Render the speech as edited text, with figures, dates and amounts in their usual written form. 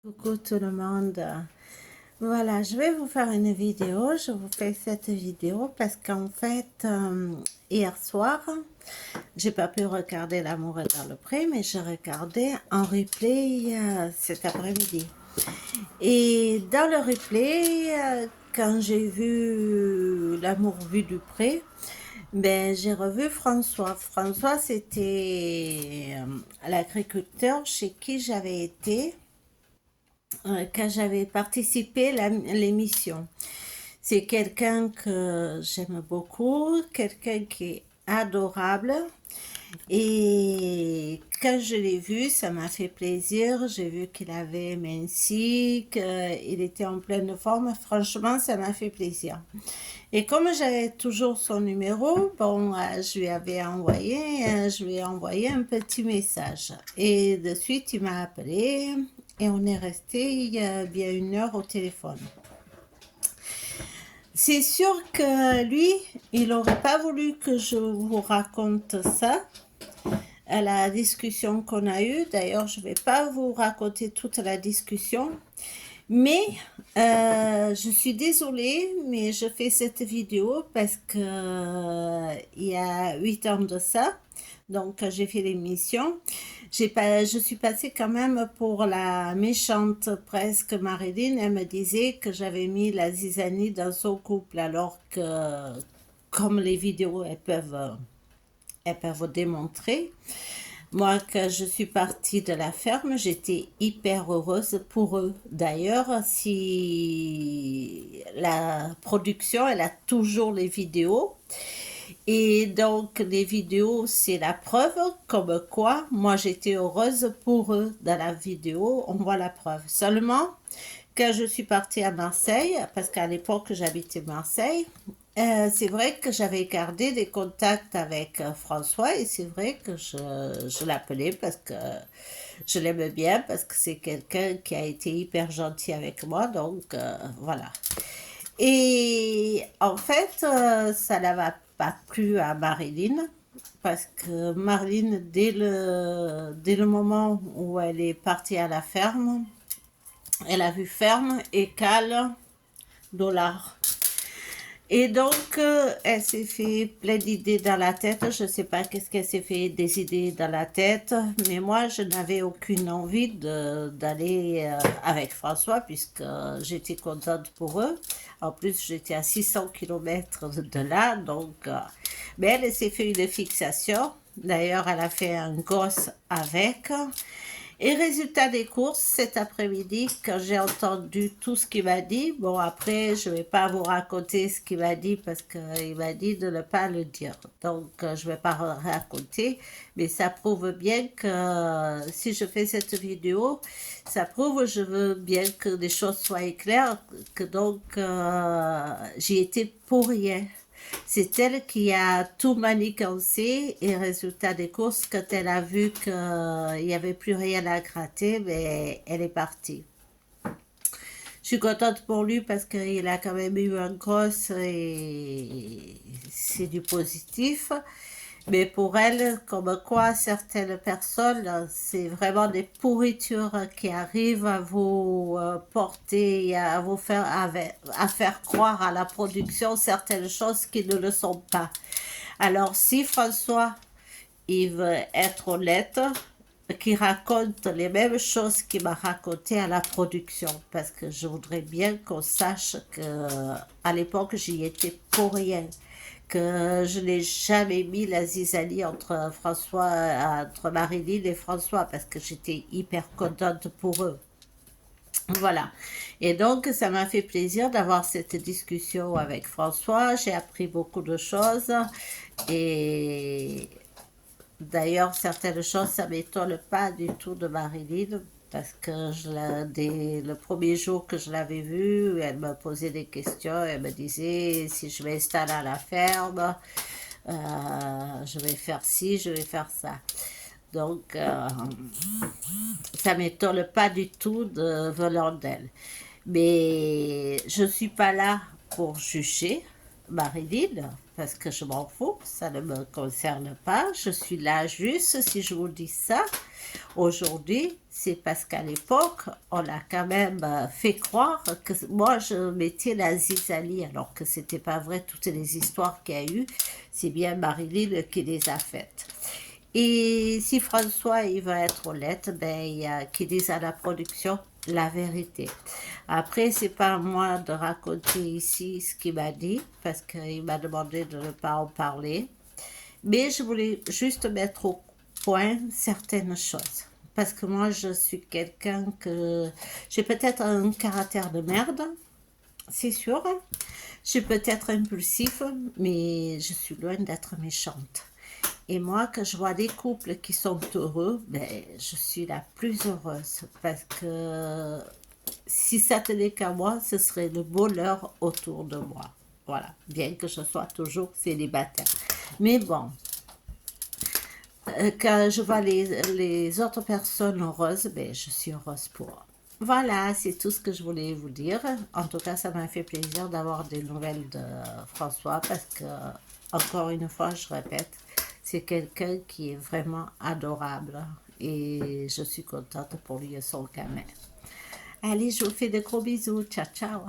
Coucou tout le monde. Voilà, je vais vous faire une vidéo. Je vous fais cette vidéo parce qu'en fait, hier soir, j'ai pas pu regarder L'amour est dans le pré, mais j'ai regardé en replay cet après-midi. Et dans le replay, quand j'ai vu L'amour vu du pré, ben, j'ai revu François. François, c'était l'agriculteur chez qui j'avais été quand j'avais participé à l'émission. C'est quelqu'un que j'aime beaucoup, quelqu'un qui est adorable. Et quand je l'ai vu, ça m'a fait plaisir. J'ai vu qu'il avait minci, qu'il était en pleine forme. Franchement, ça m'a fait plaisir. Et comme j'avais toujours son numéro, bon, je lui ai envoyé un petit message. Et de suite, il m'a appelé et on est resté il y a bien 1 heure au téléphone. C'est sûr que lui, il n'aurait pas voulu que je vous raconte ça à la discussion qu'on a eue. D'ailleurs, je ne vais pas vous raconter toute la discussion. Mais je suis désolée, mais je fais cette vidéo parce que il y a 8 ans de ça, donc j'ai fait l'émission. Je suis passée quand même pour la méchante presque Marilyn. Elle me disait que j'avais mis la zizanie dans son couple, alors que, comme les vidéos, elles peuvent démontrer. Moi, quand je suis partie de la ferme, j'étais hyper heureuse pour eux. D'ailleurs, si la production, elle a toujours les vidéos. Et donc, les vidéos, c'est la preuve, comme quoi, moi, j'étais heureuse pour eux. Dans la vidéo, on voit la preuve. Seulement, quand je suis partie à Marseille, parce qu'à l'époque, j'habitais Marseille, c'est vrai que j'avais gardé des contacts avec François et c'est vrai que je l'appelais parce que je l'aime bien, parce que c'est quelqu'un qui a été hyper gentil avec moi, donc voilà. Et en fait, ça n'avait pas plu à Marilyn, parce que Marilyn, dès le moment où elle est partie à la ferme, elle a vu ferme, écale, dollar. Et donc, elle s'est fait plein d'idées dans la tête. Je ne sais pas qu'est-ce qu'elle s'est fait des idées dans la tête, mais moi, je n'avais aucune envie d'aller avec François, puisque j'étais contente pour eux. En plus, j'étais à 600 km de là, donc... mais elle s'est fait une fixation. D'ailleurs, elle a fait un gosse avec. Et résultat des courses, cet après-midi, quand j'ai entendu tout ce qu'il m'a dit, bon après, je ne vais pas vous raconter ce qu'il m'a dit parce qu'il m'a dit de ne pas le dire. Donc, je ne vais pas raconter, mais ça prouve bien que si je fais cette vidéo, ça prouve, je veux bien que les choses soient claires, que donc j'y étais pour rien. C'est elle qui a tout manigancé et résultat des courses, quand elle a vu qu'il n'y avait plus rien à gratter, ben, elle est partie. Je suis contente pour lui parce qu'il a quand même eu un gosse et c'est du positif. Mais pour elle, comme quoi certaines personnes, c'est vraiment des pourritures qui arrivent à vous porter, à vous faire, à faire croire à la production certaines choses qui ne le sont pas. Alors si François, il veut être honnête, qui raconte les mêmes choses qu'il m'a raconté à la production, parce que je voudrais bien qu'on sache que à l'époque j'y étais pour rien, que je n'ai jamais mis la zizanie entre Marilyn et François, parce que j'étais hyper contente pour eux. Voilà. Et donc, ça m'a fait plaisir d'avoir cette discussion avec François. J'ai appris beaucoup de choses. Et d'ailleurs, certaines choses, ça ne m'étonne pas du tout de Marilyn. Parce que dès le premier jour que je l'avais vue, elle me posait des questions. Elle me disait si je m'installe à la ferme, je vais faire ci, je vais faire ça. Donc, ça m'étonne pas du tout venant d'elle. Mais je ne suis pas là pour juger. Marilyn, parce que je m'en fous, ça ne me concerne pas. Je suis là juste si je vous dis ça. Aujourd'hui, c'est parce qu'à l'époque, on a quand même fait croire que moi, je mettais la zizanie, alors que c'était pas vrai. Toutes les histoires qu'il y a eu, c'est bien Marilyn qui les a faites. Et si François il va être honnête, ben, il y a qui disent à la production la vérité. Après, c'est pas à moi de raconter ici ce qu'il m'a dit, parce qu'il m'a demandé de ne pas en parler. Mais je voulais juste mettre au point certaines choses. Parce que moi, je suis quelqu'un que... J'ai peut-être un caractère de merde, c'est sûr. Je suis peut-être impulsif, mais je suis loin d'être méchante. Et moi, quand je vois des couples qui sont heureux, ben, je suis la plus heureuse. Parce que si ça tenait qu'à moi, ce serait le bonheur autour de moi. Voilà, bien que je sois toujours célibataire. Mais bon, quand je vois les autres personnes heureuses, ben, je suis heureuse pour eux. Voilà, c'est tout ce que je voulais vous dire. En tout cas, ça m'a fait plaisir d'avoir des nouvelles de François parce que, encore une fois, je répète, c'est quelqu'un qui est vraiment adorable et je suis contente pour lui et son gamin. Allez, je vous fais de gros bisous. Ciao, ciao.